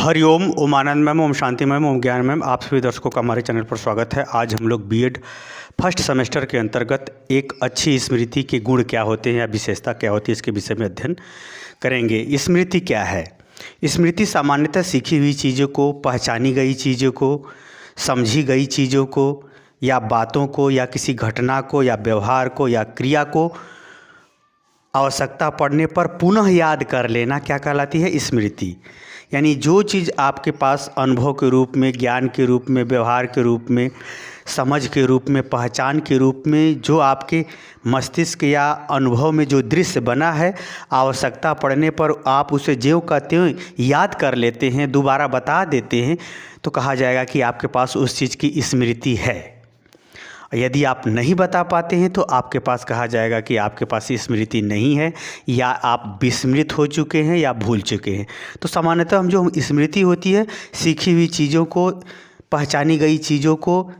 हरिओम, ओम आनंद ma'am, Om Shanti ma'am, ओम ज्ञान ma'am, आप सभी दर्शकों का हमारे चैनल पर स्वागत है। आज हम लोग बीएड फर्स्ट सेमेस्टर के अंतर्गत एक अच्छी स्मृति के गुण क्या होते हैं या विशेषता क्या होती है इसके विषय में अध्ययन करेंगे। स्मृति क्या है? स्मृति सामान्यतः सीखी हुई चीज़ों को, पहचानी गई चीज़ों को, समझी गई चीज़ों को या बातों को या किसी घटना को या व्यवहार को या क्रिया को आवश्यकता पड़ने पर पुनः याद कर लेना क्या कहलाती है? स्मृति। यानी जो चीज़ आपके पास अनुभव के रूप में, ज्ञान के रूप में, व्यवहार के रूप में, समझ के रूप में, पहचान के रूप में जो आपके मस्तिष्क या अनुभव में जो दृश्य बना है, आवश्यकता पड़ने पर आप उसे ज्यों का त्यों याद कर लेते हैं, दोबारा बता देते हैं, तो कहा जाएगा कि आपके पास उस चीज़ की स्मृति है। यदि आप नहीं बता पाते हैं तो आपके पास कहा जाएगा कि आपके पास स्मृति नहीं है या आप विस्मृत हो चुके हैं या भूल चुके हैं। तो सामान्यतः हम जो स्मृति होती है, सीखी हुई चीज़ों को, पहचानी गई चीज़ों को,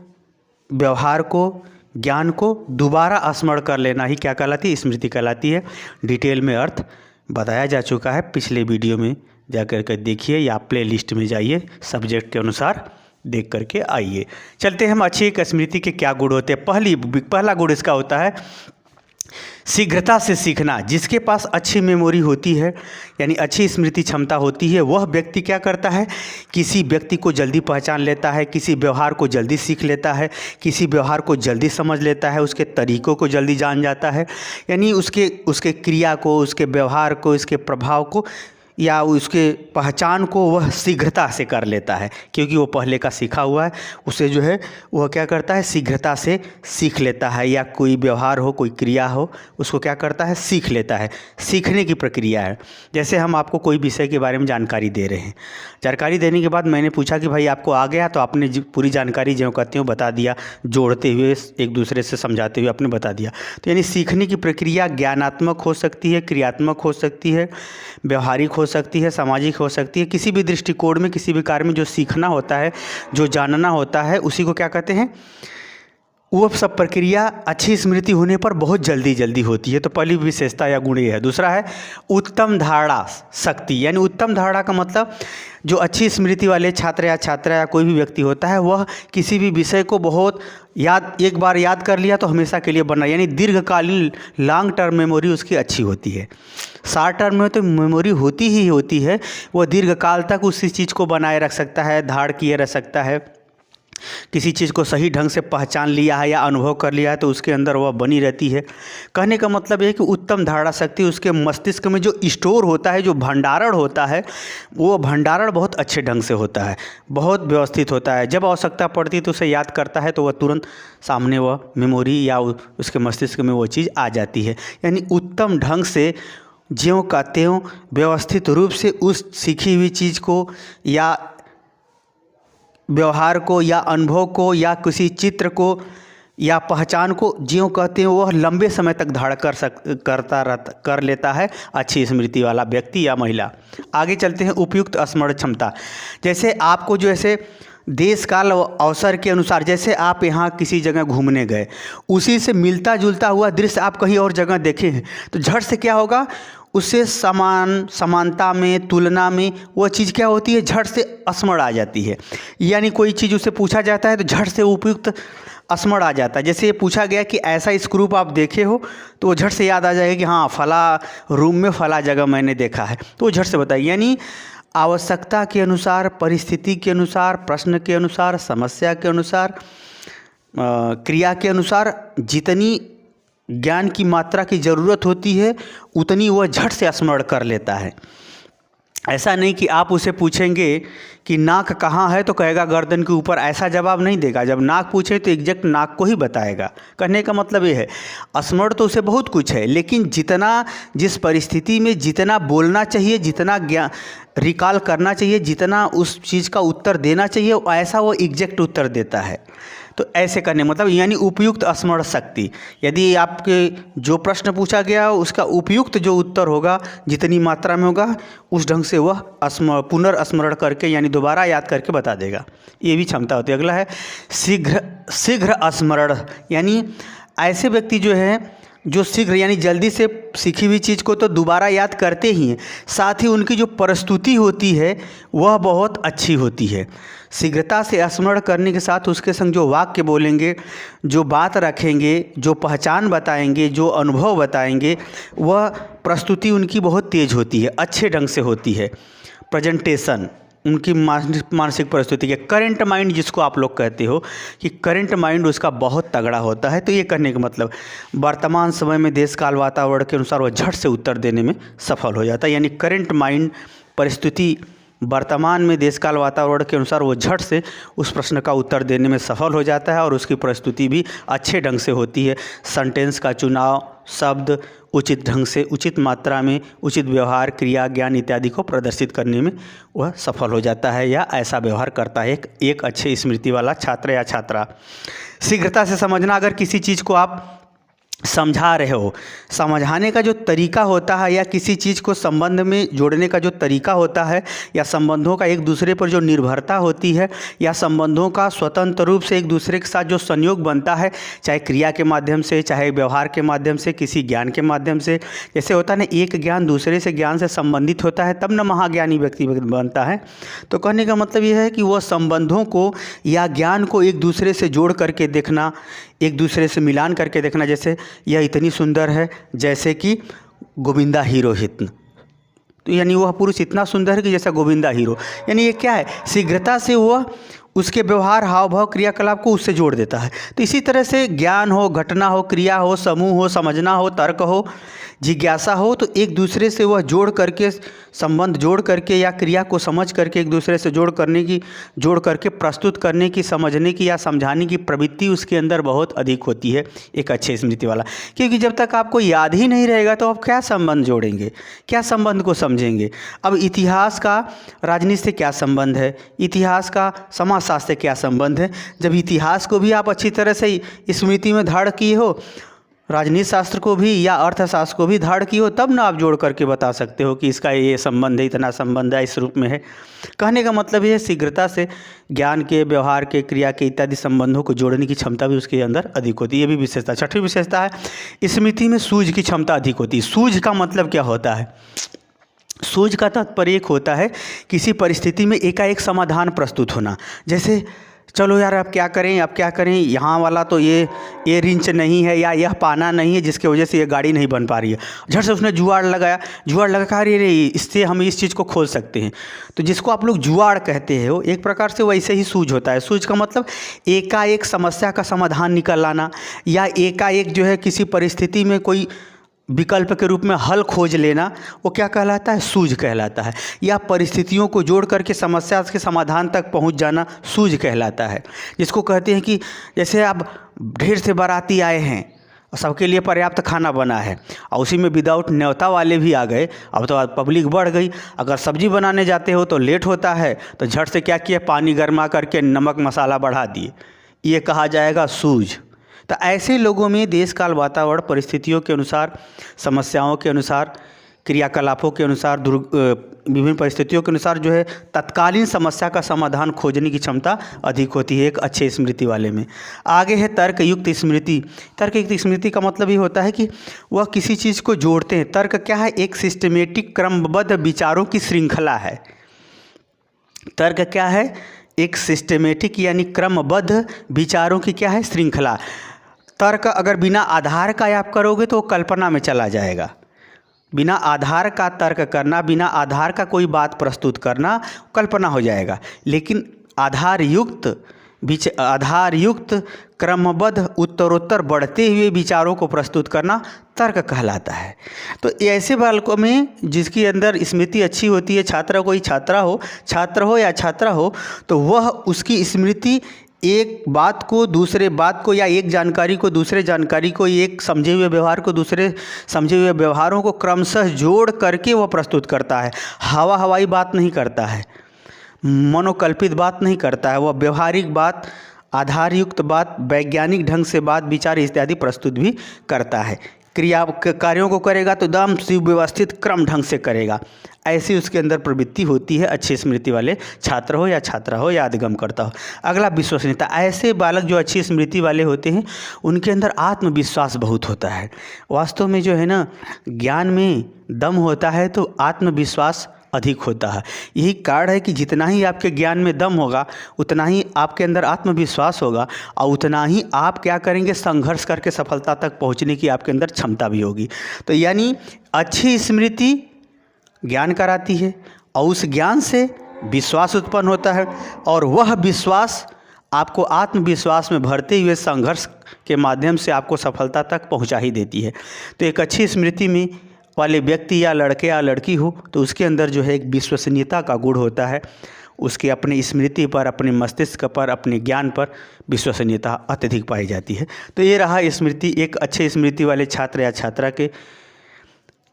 व्यवहार को, ज्ञान को दोबारा स्मरण कर लेना ही क्या कहलाती है? स्मृति कहलाती है। डिटेल में अर्थ बताया जा चुका है, पिछले वीडियो में जाकर के देखिए या प्ले लिस्ट में जाइए, सब्जेक्ट के अनुसार देख करके आइए। चलते हैं हम अच्छी एक स्मृति के क्या गुण होते हैं। पहला गुण इसका होता है शीघ्रता से सीखना। जिसके पास अच्छी मेमोरी होती है यानी अच्छी स्मृति क्षमता होती है, वह व्यक्ति क्या करता है? किसी व्यक्ति को जल्दी पहचान लेता है, किसी व्यवहार को जल्दी सीख लेता है, किसी व्यवहार को जल्दी समझ लेता है, उसके तरीक़ों को जल्दी जान जाता है। यानी उसके क्रिया को, उसके व्यवहार को, उसके प्रभाव को या उसके पहचान को वह शीघ्रता से कर लेता है, क्योंकि वो पहले का सीखा हुआ है। उसे जो है वह क्या करता है? शीघ्रता से सीख लेता है। या कोई व्यवहार हो, कोई क्रिया हो, उसको क्या करता है? सीख लेता है। सीखने की प्रक्रिया है। जैसे हम आपको कोई विषय के बारे में जानकारी दे रहे हैं, जानकारी देने के बाद मैंने पूछा कि भाई आपको आ गया, तो आपने पूरी जानकारी ज्यों कहते हो बता दिया, जोड़ते हुए, एक दूसरे से समझाते हुए आपने बता दिया। तो यानी सीखने की प्रक्रिया ज्ञानात्मक हो सकती है, क्रियात्मक हो सकती है, व्यवहारिक हो सकती है, सामाजिक हो सकती है। किसी भी दृष्टिकोण में, किसी भी कार्य में जो सीखना होता है, जो जानना होता है, उसी को क्या कहते हैं? वो सब प्रक्रिया अच्छी स्मृति होने पर बहुत जल्दी होती है। तो पहली विशेषता या गुण ये है। दूसरा है उत्तम धारणा शक्ति। यानी उत्तम धारणा का मतलब जो अच्छी स्मृति वाले छात्र या छात्रा या कोई भी व्यक्ति होता है, वह किसी भी विषय को बहुत एक बार याद कर लिया तो हमेशा के लिए बना, यानी दीर्घकालीन लॉन्ग टर्म मेमोरी उसकी अच्छी होती है। शॉर्ट टर्म में तो मेमोरी होती ही होती है, वह दीर्घकाल तक उसी चीज़ को बनाए रख सकता है, धारण किए रह सकता है। किसी चीज़ को सही ढंग से पहचान लिया है या अनुभव कर लिया है तो उसके अंदर वह बनी रहती है। कहने का मतलब है कि उत्तम धारणा शक्ति, उसके मस्तिष्क में जो स्टोर होता है, जो भंडारण होता है, वो भंडारण बहुत अच्छे ढंग से होता है, बहुत व्यवस्थित होता है। जब आवश्यकता पड़ती है तो उसे याद करता है तो वह तुरंत सामने वह मेमोरी या उसके मस्तिष्क में वो चीज़ आ जाती है। यानी उत्तम ढंग से ज्यों का त्यों व्यवस्थित रूप से उस सीखी हुई चीज़ को या व्यवहार को या अनुभव को या किसी चित्र को या पहचान को ज्यों कहते हैं वह लंबे समय तक धारण कर लेता है अच्छी स्मृति वाला व्यक्ति या महिला। आगे चलते हैं उपयुक्त स्मरण क्षमता। जैसे आपको जो ऐसे देश काल अवसर के अनुसार, जैसे आप यहाँ किसी जगह घूमने गए, उसी से मिलता जुलता हुआ दृश्य आप कहीं और जगह देखे हैं तो झट से क्या होगा? उससे समानता में, तुलना में वो चीज़ क्या होती है? झट से स्मरण आ जाती है। यानी कोई चीज़ उससे पूछा जाता है तो झट से उपयुक्त स्मरण आ जाता है। जैसे ये पूछा गया कि ऐसा स्क्रू आप देखे हो, तो वो झट से याद आ जाएगा कि हाँ, फला रूम में फला जगह मैंने देखा है, तो वो झट से बताइए। यानी आवश्यकता के अनुसार, परिस्थिति के अनुसार, प्रश्न के अनुसार, समस्या के अनुसार, क्रिया के अनुसार जितनी ज्ञान की मात्रा की ज़रूरत होती है उतनी वह झट से स्मरण कर लेता है। ऐसा नहीं कि आप उसे पूछेंगे कि नाक कहाँ है तो कहेगा गर्दन के ऊपर, ऐसा जवाब नहीं देगा। जब नाक पूछे तो एग्जैक्ट नाक को ही बताएगा। कहने का मतलब ये है, स्मरण तो उसे बहुत कुछ है, लेकिन जितना, जिस परिस्थिति में जितना बोलना चाहिए, जितना ज्ञान रिकॉल करना चाहिए, जितना उस चीज़ का उत्तर देना चाहिए, ऐसा वो एग्जैक्ट उत्तर देता है। तो ऐसे करने मतलब यानी उपयुक्त स्मरण शक्ति। यदि आपके जो प्रश्न पूछा गया उसका उपयुक्त जो उत्तर होगा, जितनी मात्रा में होगा, उस ढंग से वह पुनर्स्मरण करके यानी दोबारा याद करके बता देगा। ये भी क्षमता होती है। अगला है शीघ्र स्मरण। यानी ऐसे व्यक्ति जो है जो शीघ्र यानी जल्दी से सीखी हुई चीज़ को तो दोबारा याद करते ही हैं, साथ ही उनकी जो प्रस्तुति होती है वह बहुत अच्छी होती है। शीघ्रता से स्मरण करने के साथ उसके संग जो वाक्य बोलेंगे, जो बात रखेंगे, जो पहचान बताएंगे, जो अनुभव बताएंगे, वह प्रस्तुति उनकी बहुत तेज होती है, अच्छे ढंग से होती है। प्रेजेंटेशन उनकी मानसिक प्रस्तुति के, करेंट माइंड जिसको आप लोग कहते हो कि करेंट माइंड उसका बहुत तगड़ा होता है। तो ये कहने का मतलब वर्तमान समय में देश काल वातावरण के अनुसार वह झट से उत्तर देने में सफल हो जाता है। यानी करेंट माइंड परिस्थिति वर्तमान में देश काल वातावरण के अनुसार वो झट से उस प्रश्न का उत्तर देने में सफल हो जाता है और उसकी प्रस्तुति भी अच्छे ढंग से होती है। सेंटेंस का चुनाव, शब्द उचित ढंग से, उचित मात्रा में, उचित व्यवहार, क्रिया, ज्ञान इत्यादि को प्रदर्शित करने में वह सफल हो जाता है या ऐसा व्यवहार करता है एक अच्छे स्मृति वाला छात्र या छात्रा। शीघ्रता से समझना, अगर किसी चीज़ को आप समझा रहे हो, समझाने का जो तरीका होता है या किसी चीज़ को संबंध में जोड़ने का जो तरीका होता है या संबंधों का एक दूसरे पर जो निर्भरता होती है या संबंधों का स्वतंत्र रूप से एक दूसरे के साथ जो संयोग बनता है, चाहे क्रिया के माध्यम से, चाहे व्यवहार के माध्यम से, किसी ज्ञान के माध्यम से, जैसे होता है ना एक ज्ञान दूसरे से ज्ञान से संबंधित होता है तब न महाज्ञानी व्यक्ति बनता है। तो कहने का मतलब यह है कि वह संबंधों को या ज्ञान को एक दूसरे से जोड़ करके देखना, एक दूसरे से मिलान करके देखना। जैसे यह इतनी सुंदर है जैसे कि गोविंदा हीरोहित, तो यानी वह पुरुष इतना सुंदर है कि जैसा गोविंदा हीरो, यानी ये क्या है, शीघ्रता से वह उसके व्यवहार, हाव भाव, क्रियाकलाप को उससे जोड़ देता है। तो इसी तरह से ज्ञान हो, घटना हो, क्रिया हो, समूह हो, समझना हो, तर्क हो, जिज्ञासा हो, तो एक दूसरे से वह जोड़ करके, संबंध जोड़ करके या क्रिया को समझ करके एक दूसरे से जोड़ करके प्रस्तुत करने की, समझने की या समझाने की प्रवृत्ति उसके अंदर बहुत अधिक होती है एक अच्छे स्मृति वाला। क्योंकि जब तक आपको याद ही नहीं रहेगा तो आप क्या संबंध जोड़ेंगे, क्या संबंध को समझेंगे। अब इतिहास का राजनीति से क्या संबंध है, इतिहास का समाजशास्त्र से क्या संबंध है। जब इतिहास को भी आप अच्छी तरह से स्मृति में धारण किए हो, राजनीति शास्त्र को भी या अर्थशास्त्र को भी धारण की हो, तब ना आप जोड़ करके बता सकते हो कि इसका ये संबंध है, इतना संबंध है, इस रूप में है। कहने का मतलब ये है शीघ्रता से ज्ञान के, व्यवहार के, क्रिया के इत्यादि संबंधों को जोड़ने की क्षमता भी उसके अंदर अधिक होती है। ये भी विशेषता। छठी विशेषता है स्मृति में सूझ की क्षमता अधिक होती है। सूझ का मतलब क्या होता है? सूझ का तात्पर्य एक होता है किसी परिस्थिति में एकाएक समाधान प्रस्तुत होना। जैसे चलो यार अब क्या करें, यहाँ वाला तो ये रिंच नहीं है या यह पाना नहीं है जिसकी वजह से ये गाड़ी नहीं बन पा रही है। झट से उसने जुगाड़ लगा अरे इससे हम इस चीज़ को खोल सकते हैं। तो जिसको आप लोग जुगाड़ कहते हो, एक प्रकार से वैसे ही सूझ होता है। सूझ का मतलब एकाएक समस्या का समाधान निकल लाना या एकाएक जो है किसी परिस्थिति में कोई विकल्प के रूप में हल खोज लेना, वो क्या कहलाता है? सूझ कहलाता है। या परिस्थितियों को जोड़ करके समस्या के समाधान तक पहुंच जाना सूझ कहलाता है। जिसको कहते हैं कि जैसे आप ढेर से बाराती आए हैं और सबके लिए पर्याप्त खाना बना है और उसी में विदाउट न्योता वाले भी आ गए। अब तो पब्लिक बढ़ गई। अगर सब्जी बनाने जाते हो तो लेट होता है, तो झट से क्या किया, पानी गर्मा करके नमक मसाला बढ़ा दिए। ये कहा जाएगा सूझ। तो ऐसे लोगों में देश काल वातावरण परिस्थितियों के अनुसार, समस्याओं के अनुसार, क्रियाकलापों के अनुसार, विभिन्न परिस्थितियों के अनुसार जो है तत्कालीन समस्या का समाधान खोजने की क्षमता अधिक होती है एक अच्छे स्मृति वाले में। आगे है तर्कयुक्त स्मृति। तर्कयुक्त स्मृति का मतलब ये होता है कि वह किसी चीज़ को जोड़ते हैं। तर्क क्या है? एक सिस्टमेटिक क्रमबद्ध विचारों की श्रृंखला है। तर्क क्या है? एक सिस्टमेटिक यानी क्रमबद्ध विचारों की क्या है? श्रृंखला। तर्क अगर बिना आधार का आप करोगे तो कल्पना में चला जाएगा। बिना आधार का तर्क करना, बिना आधार का कोई बात प्रस्तुत करना कल्पना हो जाएगा। लेकिन आधारयुक्त क्रमबद्ध उत्तरोत्तर बढ़ते हुए विचारों को प्रस्तुत करना तर्क कहलाता है। तो ऐसे बालकों में जिसके अंदर स्मृति अच्छी होती है, छात्र हो या छात्रा हो, तो वह उसकी स्मृति एक बात को दूसरे बात को या एक जानकारी को दूसरे जानकारी को, एक समझे हुए व्यवहार को दूसरे समझे हुए व्यवहारों को क्रमशः जोड़ करके वह प्रस्तुत करता है। हवाई बात नहीं करता है, मनोकल्पित बात नहीं करता है। वह व्यवहारिक बात, आधारयुक्त बात, वैज्ञानिक ढंग से बात, विचार इत्यादि प्रस्तुत भी करता है। कार्यों को करेगा तो एकदम सुव्यवस्थित क्रम ढंग से करेगा। ऐसी उसके अंदर प्रवृत्ति होती है अच्छी स्मृति वाले छात्र हो या छात्रा हो या अधिगमकर्ता हो। अगला विश्वसनीयता। ऐसे बालक जो अच्छी स्मृति वाले होते हैं उनके अंदर आत्मविश्वास बहुत होता है। वास्तव में जो है ना, ज्ञान में दम होता है तो आत्मविश्वास अधिक होता है। यही कारण है कि जितना ही आपके ज्ञान में दम होगा उतना ही आपके अंदर आत्मविश्वास होगा और उतना ही आप क्या करेंगे, संघर्ष करके सफलता तक पहुंचने की आपके अंदर क्षमता भी होगी। तो यानी अच्छी स्मृति ज्ञान कराती है और उस ज्ञान से विश्वास उत्पन्न होता है और वह विश्वास आपको आत्मविश्वास में भरते हुए संघर्ष के माध्यम से आपको सफलता तक पहुंचा ही देती है। तो एक अच्छी स्मृति में वाले व्यक्ति या लड़के या लड़की हो तो उसके अंदर जो है एक विश्वसनीयता का गुण होता है। उसके अपनी स्मृति पर, अपने मस्तिष्क पर, अपने ज्ञान पर विश्वसनीयता अत्यधिक पाई जाती है। तो ये रहा स्मृति, एक अच्छे स्मृति वाले छात्र या छात्रा के,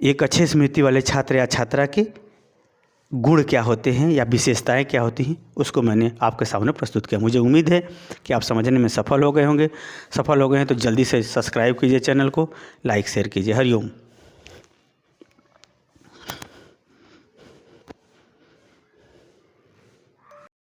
एक अच्छे स्मृति वाले छात्र या छात्रा के गुण क्या होते हैं या विशेषताएं क्या होती हैं, उसको मैंने आपके सामने प्रस्तुत किया। मुझे उम्मीद है कि आप समझने में सफल हो गए होंगे। सफल हो गए हैं तो जल्दी से सब्सक्राइब कीजिए चैनल को, लाइक शेयर कीजिए। हरिओम।